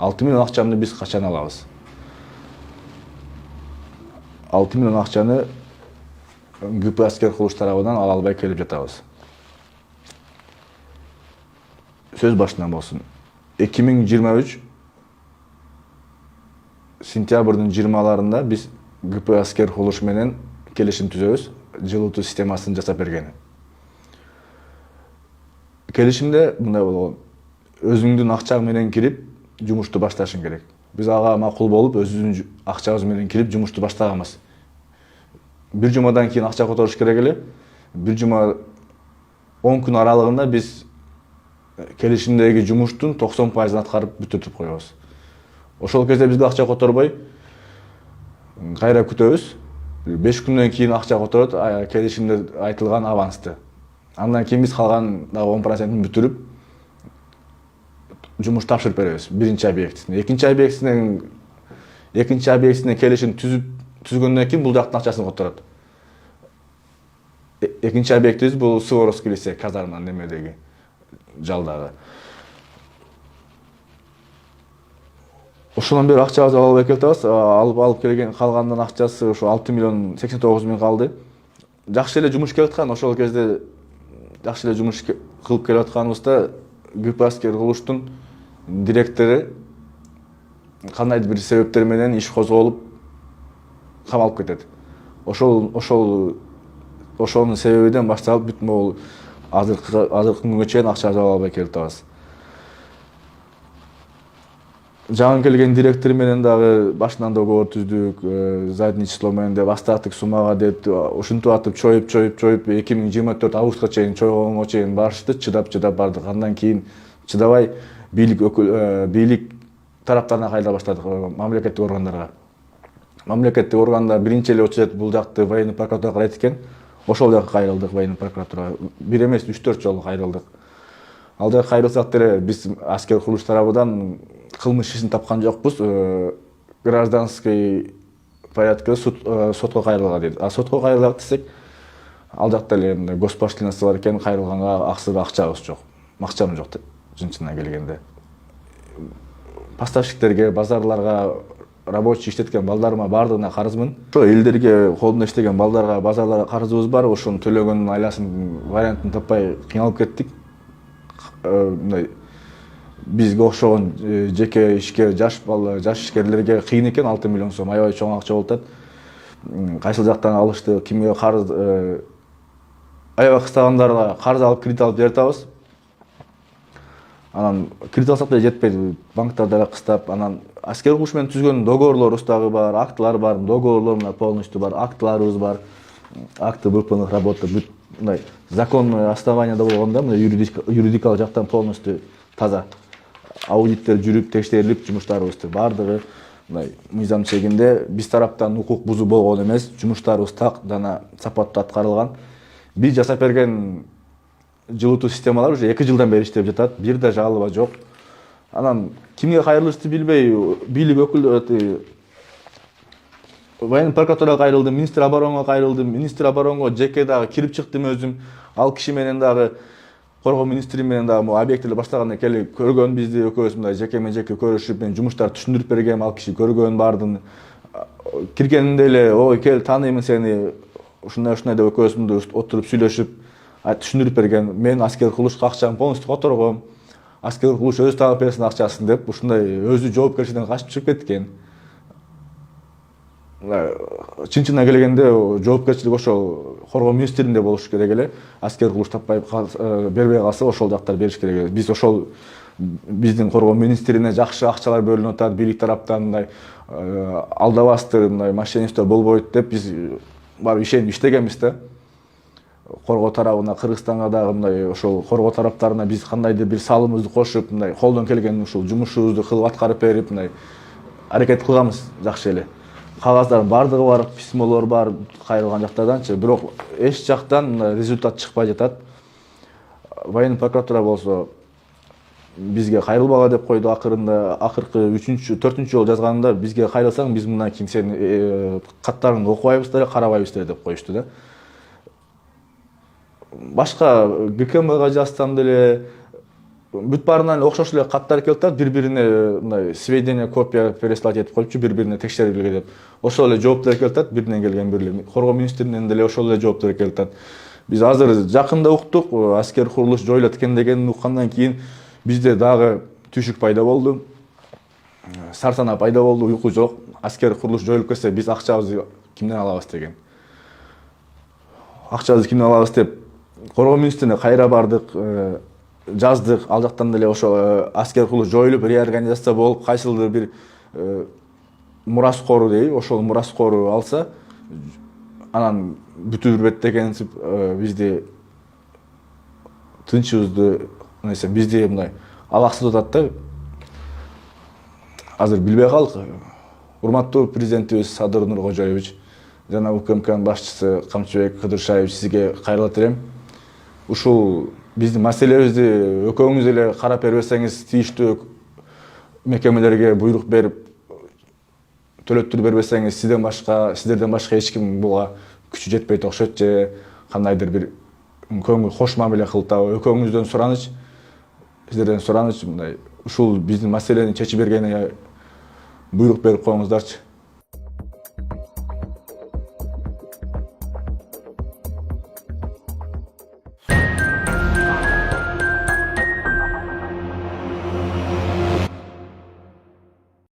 6 миллион акчаны биз качан алабыз? 6 миллион акчаны ГП аскер курулуш тарабынан ала албай келип жатабыз. Сөз башынан болсун. 2023 сентябрдын 20-ларында биз ГП аскер курулуш менен келишим түзөбүз, жылытуу системасын жасап берген. Келишимде мындай болгон: өзүңдүн акчаң менен кирип жумушту башташың керек. Биз ага макул болуп, өзүбүздүн акчабыз менен кирип жумушту баштаганбыз. Бир жумадан кийин акча которуш керек эле. Бир жума 10 күн аралыгында биз келишимдеги жумуштун 90% аткарып бүтүрүп коебуз. Ошол кезде бизге акча которбой, кайра күтөбүз. 5 күндөн кийин акча которот, келишимде айтылган авансты. Андан кийин биз калган 10%-ын бүтүрүп жумуш тапшырып беребиз. Биринчи объектисине. Экинчи объектисине келишим түзгөндөн кийин бул жактын акчасын которот. Экинчи объектибиз бул Суворовский лицей казарма немедеги жалдагы. Ошондон бери акчабызды алып албай келатабыз. Алып келген калгандын акчасы ошо 6 миллион 89 миң калды. Жакшы эле жумуш келип аткан, ошол кезде жакшы эле жумуш кылып келип атканыбызда ГП аскер курулуштун директору кандайдыр бир себептер менен иш козголуп камалып кетет. Ошонун себебинен башталып бүт могул азыркы күнгө чейин акчабызды ала албай келип атабыз. Жаңы келген директор менен дагы башынан договор түздүк, задний число менен деп остаток суммага деп ушинтип атып чоюп 2024 августка чейин чойгонго чейин барышты, чыдап бардык. Андан кийин чыдабай бийлик тараптарына кайрыла баштадык, мамлекеттик органдарга. Мамлекеттик органдар биринчи эле очерет бул жакты военный прокуратурага карайт экен. Ошол жакка кайрылдык, военный прокуратурага. Бир эмес 3-4 жолу кайрылдык. Ал жакка кайрылсак деле биз аскер курулуш тарабынан кылмыш ишин тапкан жокпуз. Гражданский порядкта сотко кайрылган дейт. Сотко кайрылак десек, ал жакта эле госпошлинасы бар экен, кайрылганга аксыр акчабыз жок. Акчам жок жынчына келгенде. Поставщиктерге, базарларга рабочий иштеткен балдарыма бардыгына карызмын. Ошо элдерге колунда иштеген балдарга, базарларга карызыбыз бар. Ошону төлөгөндүн айласын вариантын таппай кыйналып кеттик. Бизге окшогон жеке ишкер жаш ишкерлерге кыйын экен. 6 миллион сом аябай чоң акча болуп атат. Кайсыл жактан алышты, кимге карыз аябай кыстагандарга карыз алып, кредит алып берип атабыз. Анан кредит алсак деле жетпейт, банктарда эле кыстап, анан аскер курулуш менен түзгөн договорлорубуз дагы бар, актылар бар, договорлор полностью бар, актыларыбыз бар. Акты выполненных работ, мындай законный основанияда болгондо, мындай юридикалык жактан полностью таза. Аудиттер жүрүп, текшерилип, жумуштарыбызды бардыгы мындай мыйзам чегинде, биз тараптан укук бузуу болгон эмес, жумуштарыбыз так жана сапаттуу аткарылган. Биз жасап берген жылытуу системалар уже 2 жылдан бери иштеп жатат, бир да жалоба жок. Анан кимге кайрылышты билбей, бийлик өкүлдөрү военный прокуратурага кайрылдым, министр оборонго кайрылдым, министр оборонго жеке дагы кирип чыктым өзүм. Ал киши менен дагы коргоо министри менен дагы объектилер баштаганда келип көргөн бизди, экөөбүз мындай жеке көрүшүп, мен жумуштарды түшүндүрүп бергем, ал киши көргөн бардын. Киргенинде эле, ой, кел, тааныймын сени, ушундай деп экөөбүз отуруп сүйлөшүп, түшүндүрүп берген. Мен аскер курулушка акчаны полностью которгом. Аскер курулуш өзү таап берсин акчасын деп, ушундай өзү жоопкерчиликтен качып чыгып кеткен. Чынчына келгенде жоопкерчилик ошол коргоо министринде болуш керек эле. Аскер курулуш таппай бербей калса ошол жактар бериш керек эле. Биз ошол биздин коргоо министрине жакшы акчалар бөлүнүп атат, бийлик тараптан мындай алдабастыр, мындай мошенничество болбойт деп биз барып ишенип иштегенбиз да. Коргоо тарабына, Кыргызстанга дагы мындай ошол коргоо тараптарына биз кандайдыр бир салымыбызды кошуп, мындай колдон келген ушул жумушубузду кылып аткарып берип, мындай аракет кылганбыз жакшы эле. Кагаздардын бардыгы бар, письмолор бар, кайрылган жактарданчы, бирок эч жактан результат чыкпай жатат. Военный прокуратура болсо бизге кайрылбага деп койду акырында, акыркы 3-4 жолу жазганында бизге кайрылсаң биз мындан кийин сени каттарыңды окубайбыз деле, карабайбыз деле деп коюшту да. Башка ГКМга жазсам деле, бүт баарынан окшош эле каттар келип атат, бири-бирине мындай сведения, копия переслать этип коюпчу, бири-бирине текшерилге деп. Ошол эле жооптор келип атат, биринен келген бирлер. Коргоо министринен деле ошол эле жооптор келип атат. Биз азыр жакында уктук, аскер курулуш жоюлат экен дегенди уккандан кийин бизде дагы түшүк пайда болду. Сарсана пайда болду, уйку жок. Аскер курулуш жоюлуп кетсе, биз акчабызды кимден алабыз деген. Акчабызды кимден алабыз деп Коргоо министрине кайра бардык, жаздык. Ал жактан деле ошо аскер курулуш жоюлуп, реорганизация болуп, кайсылдыр бир мурас кору дейби, ошол мурас кору алса, анан бүтүп жүрбөт дегенсип бизди тынчыбызды, бизди мындай алаксыз атат да. Азыр билбей калдык. Урматтуу президентибиз Садыр Нуркожоевич жана УКМКнын башчысы Камчыбек Кыдыршаевич, сизге кайрылат элем. Ушул биздин маселебизди экөөңүз эле карап бербесеңиз, тийиштүү мекемелерге буйрук берип, төлөттүрүп бербесеңиз, сиздерден башка эч ким буга күчү жетпейт окшойт, же кандайдыр бир көңүл кош мамиле кылтабы, экөөңүздөн сураныч, сиздерден сураныч, мындай ушул биздин маселени чечип бергенине буйрук берип коюңуздарчы.